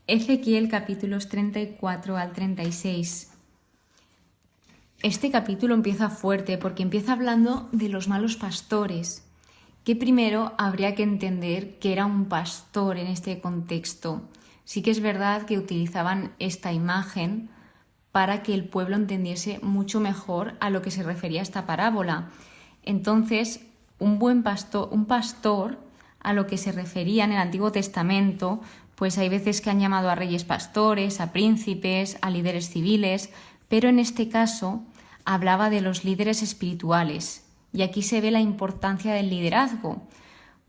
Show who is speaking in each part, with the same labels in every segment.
Speaker 1: Ezequiel capítulos 34 al 36. Este capítulo empieza fuerte porque empieza hablando de los malos pastores, que primero habría que entender que era un pastor en este contexto. Sí que es verdad que utilizaban esta imagen para que el pueblo entendiese mucho mejor a lo que se refería esta parábola. Entonces, un pastor a lo que se refería en el Antiguo Testamento, pues hay veces que han llamado a reyes pastores, a príncipes, a líderes civiles, pero en este caso hablaba de los líderes espirituales. Y aquí se ve la importancia del liderazgo,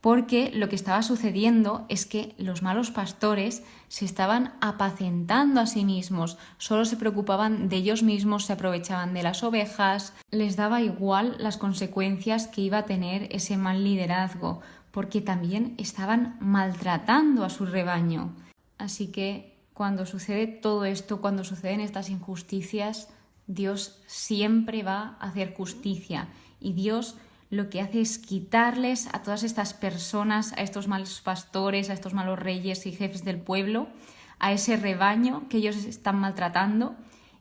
Speaker 1: porque lo que estaba sucediendo es que los malos pastores se estaban apacentando a sí mismos, solo se preocupaban de ellos mismos, se aprovechaban de las ovejas, les daba igual las consecuencias que iba a tener ese mal liderazgo, porque también estaban maltratando a su rebaño. Así que cuando sucede todo esto, cuando suceden estas injusticias, Dios siempre va a hacer justicia y Dios lo que hace es quitarles a todas estas personas, a estos malos pastores, a estos malos reyes y jefes del pueblo, a ese rebaño que ellos están maltratando,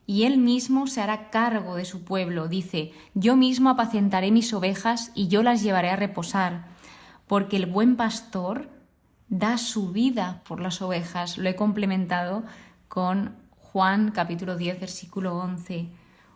Speaker 1: y Él mismo se hará cargo de su pueblo. Dice: yo mismo apacentaré mis ovejas y yo las llevaré a reposar, porque el buen pastor da su vida por las ovejas. Lo he complementado con Juan capítulo 10, versículo 11.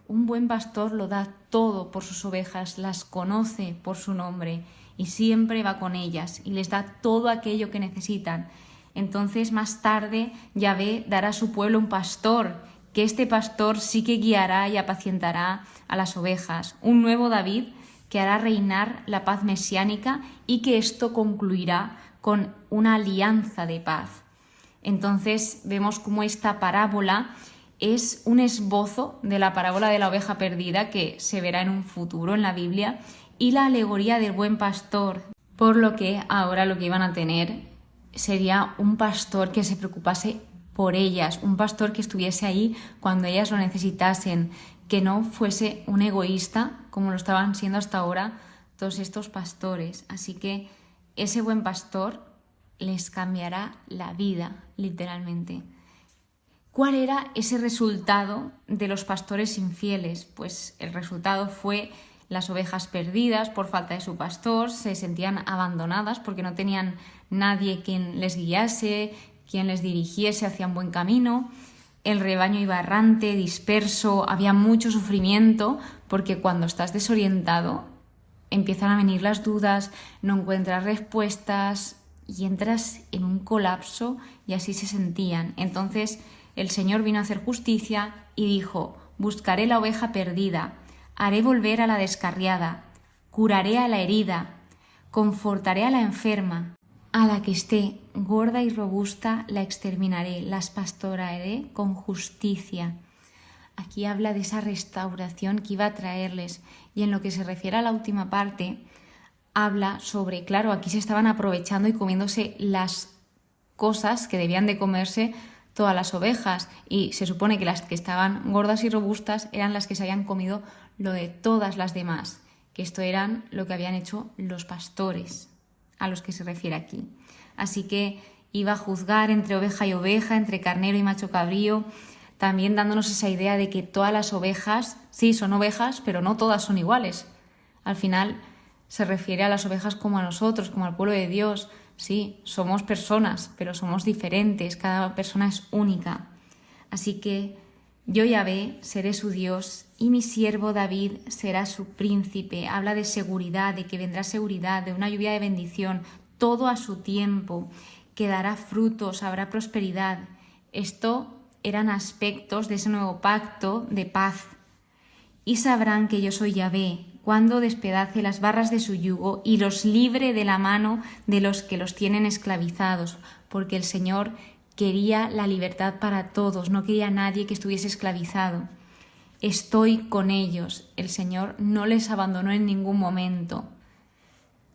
Speaker 1: Un buen pastor lo da todo por sus ovejas, las conoce por su nombre y siempre va con ellas y les da todo aquello que necesitan. Entonces, más tarde, Yahvé dará a su pueblo un pastor, que este pastor sí que guiará y apacientará a las ovejas. Un nuevo David que hará reinar la paz mesiánica y que esto concluirá con una alianza de paz. Entonces, vemos cómo esta parábola es un esbozo de la parábola de la oveja perdida que se verá en un futuro en la Biblia y la alegoría del buen pastor, por lo que ahora lo que iban a tener sería un pastor que se preocupase por ellas, un pastor que estuviese ahí cuando ellas lo necesitasen, que no fuese un egoísta como lo estaban siendo hasta ahora todos estos pastores. Así que ese buen pastor les cambiará la vida, literalmente. ¿Cuál era ese resultado de los pastores infieles? Pues el resultado fue las ovejas perdidas por falta de su pastor, se sentían abandonadas porque no tenían nadie quien les guiase, quien les dirigiese hacia un buen camino. El rebaño iba errante, disperso, había mucho sufrimiento, porque cuando estás desorientado empiezan a venir las dudas, no encuentras respuestas y entras en un colapso, y así se sentían. Entonces el Señor vino a hacer justicia y dijo: buscaré la oveja perdida, haré volver a la descarriada, curaré a la herida, confortaré a la enferma, a la que esté gorda y robusta la exterminaré, las pastorearé con justicia. Aquí habla de esa restauración que iba a traerles, y en lo que se refiere a la última parte, habla sobre, claro, aquí se estaban aprovechando y comiéndose las cosas que debían de comerse todas las ovejas, y se supone que las que estaban gordas y robustas eran las que se habían comido lo de todas las demás, que esto eran lo que habían hecho los pastores a los que se refiere aquí. Así que iba a juzgar entre oveja y oveja, entre carnero y macho cabrío, también dándonos esa idea de que todas las ovejas, sí, son ovejas, pero no todas son iguales. Al final se refiere a las ovejas como a nosotros, como al pueblo de Dios. Sí, somos personas, pero somos diferentes, cada persona es única. Así que yo, Yahvé, seré su Dios y mi siervo David será su príncipe. Habla de seguridad, de que vendrá seguridad, de una lluvia de bendición, todo a su tiempo, que dará frutos, habrá prosperidad. Esto eran aspectos de ese nuevo pacto de paz. Y sabrán que yo soy Yahvé, cuando despedace las barras de su yugo y los libre de la mano de los que los tienen esclavizados, porque el Señor quería la libertad para todos, no quería a nadie que estuviese esclavizado. Estoy con ellos, el Señor no les abandonó en ningún momento.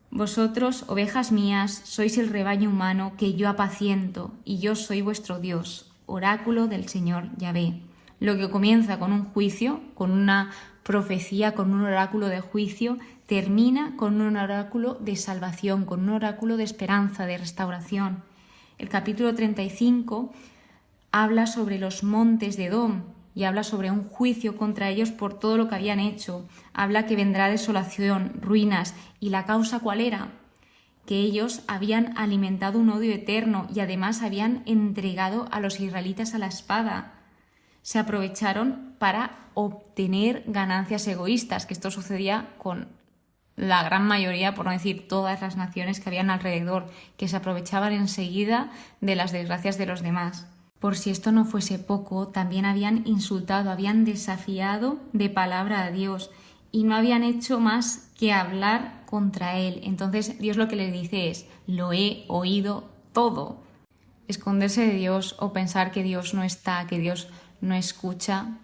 Speaker 1: Vosotros, ovejas mías, sois el rebaño humano que yo apaciento, y yo soy vuestro Dios, oráculo del Señor Yahvé. Lo que comienza con un juicio, con una profecía, con un oráculo de juicio, termina con un oráculo de salvación, con un oráculo de esperanza, de restauración. El capítulo 35 habla sobre los montes de Edom y habla sobre un juicio contra ellos por todo lo que habían hecho. Habla que vendrá desolación, ruinas. ¿Y la causa cuál era? Que ellos habían alimentado un odio eterno y además habían entregado a los israelitas a la espada. Se aprovecharon para obtener ganancias egoístas, que esto sucedía con la gran mayoría, por no decir todas las naciones que habían alrededor, que se aprovechaban enseguida de las desgracias de los demás. Por si esto no fuese poco, también habían insultado, habían desafiado de palabra a Dios y no habían hecho más que hablar contra Él. Entonces Dios lo que les dice es: lo he oído todo. Esconderse de Dios o pensar que Dios no está, que Dios no escucha,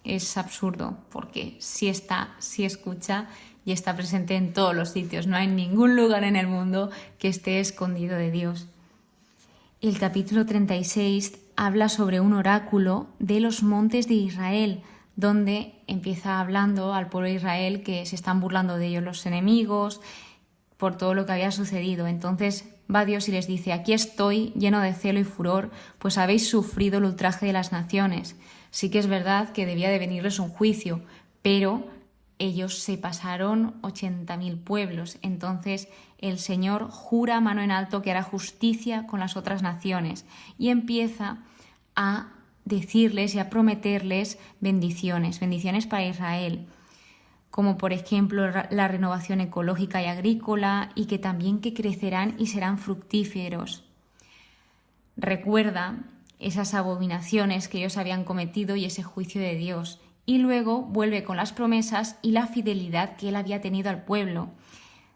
Speaker 1: es absurdo, porque sí está, sí escucha y está presente en todos los sitios. No hay ningún lugar en el mundo que esté escondido de Dios. El capítulo 36 habla sobre un oráculo de los montes de Israel, donde empieza hablando al pueblo de Israel que se están burlando de ellos los enemigos por todo lo que había sucedido. Entonces va Dios y les dice: aquí estoy lleno de celo y furor, pues habéis sufrido el ultraje de las naciones. Sí que es verdad que debía de venirles un juicio, pero ellos se pasaron 80.000 pueblos. Entonces el Señor jura a mano en alto que hará justicia con las otras naciones y empieza a decirles y a prometerles bendiciones para Israel, como por ejemplo la renovación ecológica y agrícola, y que también que crecerán y serán fructíferos. Recuerda esas abominaciones que ellos habían cometido y ese juicio de Dios, y luego vuelve con las promesas y la fidelidad que él había tenido al pueblo.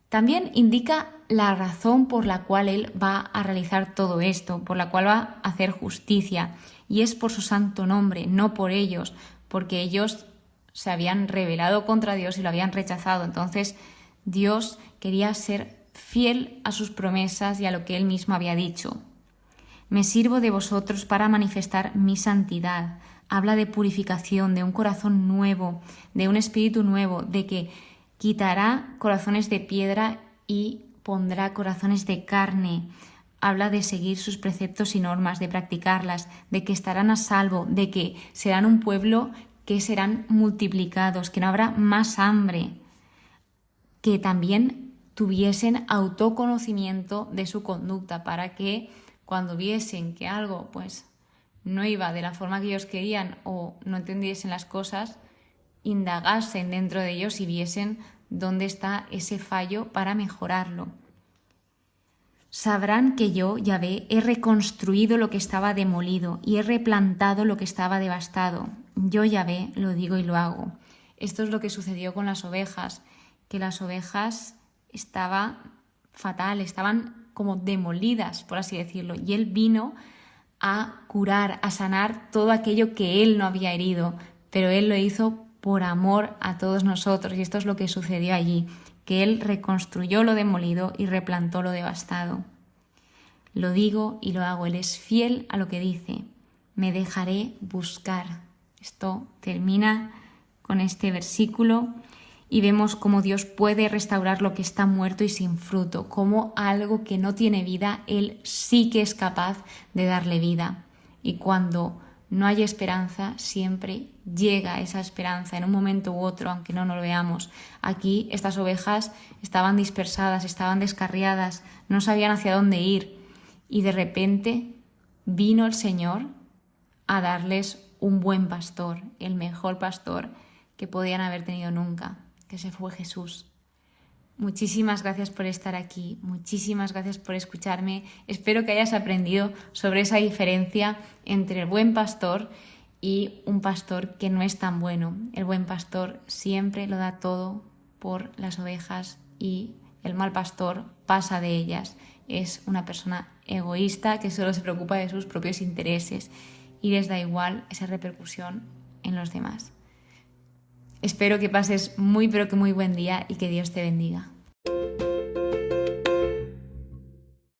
Speaker 1: También indica la razón por la cual él va a realizar todo esto, por la cual va a hacer justicia, y es por su santo nombre, no por ellos, porque ellos se habían rebelado contra Dios y lo habían rechazado. Entonces Dios quería ser fiel a sus promesas y a lo que él mismo había dicho. Me sirvo de vosotros para manifestar mi santidad. Habla de purificación, de un corazón nuevo, de un espíritu nuevo, de que quitará corazones de piedra y pondrá corazones de carne. Habla de seguir sus preceptos y normas, de practicarlas, de que estarán a salvo, de que serán un pueblo que serán multiplicados, que no habrá más hambre, que también tuviesen autoconocimiento de su conducta, para que cuando viesen que algo no iba de la forma que ellos querían o no entendiesen las cosas, indagasen dentro de ellos y viesen dónde está ese fallo para mejorarlo. Sabrán que yo, Yahvé, he reconstruido lo que estaba demolido y he replantado lo que estaba devastado. Yo, Yahvé, lo digo y lo hago. Esto es lo que sucedió con las ovejas, que las ovejas estaban fatal, estaban como demolidas, por así decirlo, y él vino a curar, a sanar todo aquello que él no había herido, pero él lo hizo por amor a todos nosotros, y esto es lo que sucedió allí, que él reconstruyó lo demolido y replantó lo devastado. Lo digo y lo hago, él es fiel a lo que dice. Me dejaré buscar. Esto termina con este versículo y vemos cómo Dios puede restaurar lo que está muerto y sin fruto, como algo que no tiene vida, él sí que es capaz de darle vida. Y cuando no hay esperanza, siempre llega esa esperanza en un momento u otro, aunque no lo veamos. Aquí estas ovejas estaban dispersadas, estaban descarriadas, no sabían hacia dónde ir, y de repente vino el Señor a darles un buen pastor, el mejor pastor que podían haber tenido nunca, que ese fue Jesús. Muchísimas gracias por estar aquí, muchísimas gracias por escucharme. Espero que hayas aprendido sobre esa diferencia entre el buen pastor y un pastor que no es tan bueno. El buen pastor siempre lo da todo por las ovejas y el mal pastor pasa de ellas. Es una persona egoísta que solo se preocupa de sus propios intereses y les da igual esa repercusión en los demás. Espero que pases muy pero que muy buen día y que Dios te bendiga.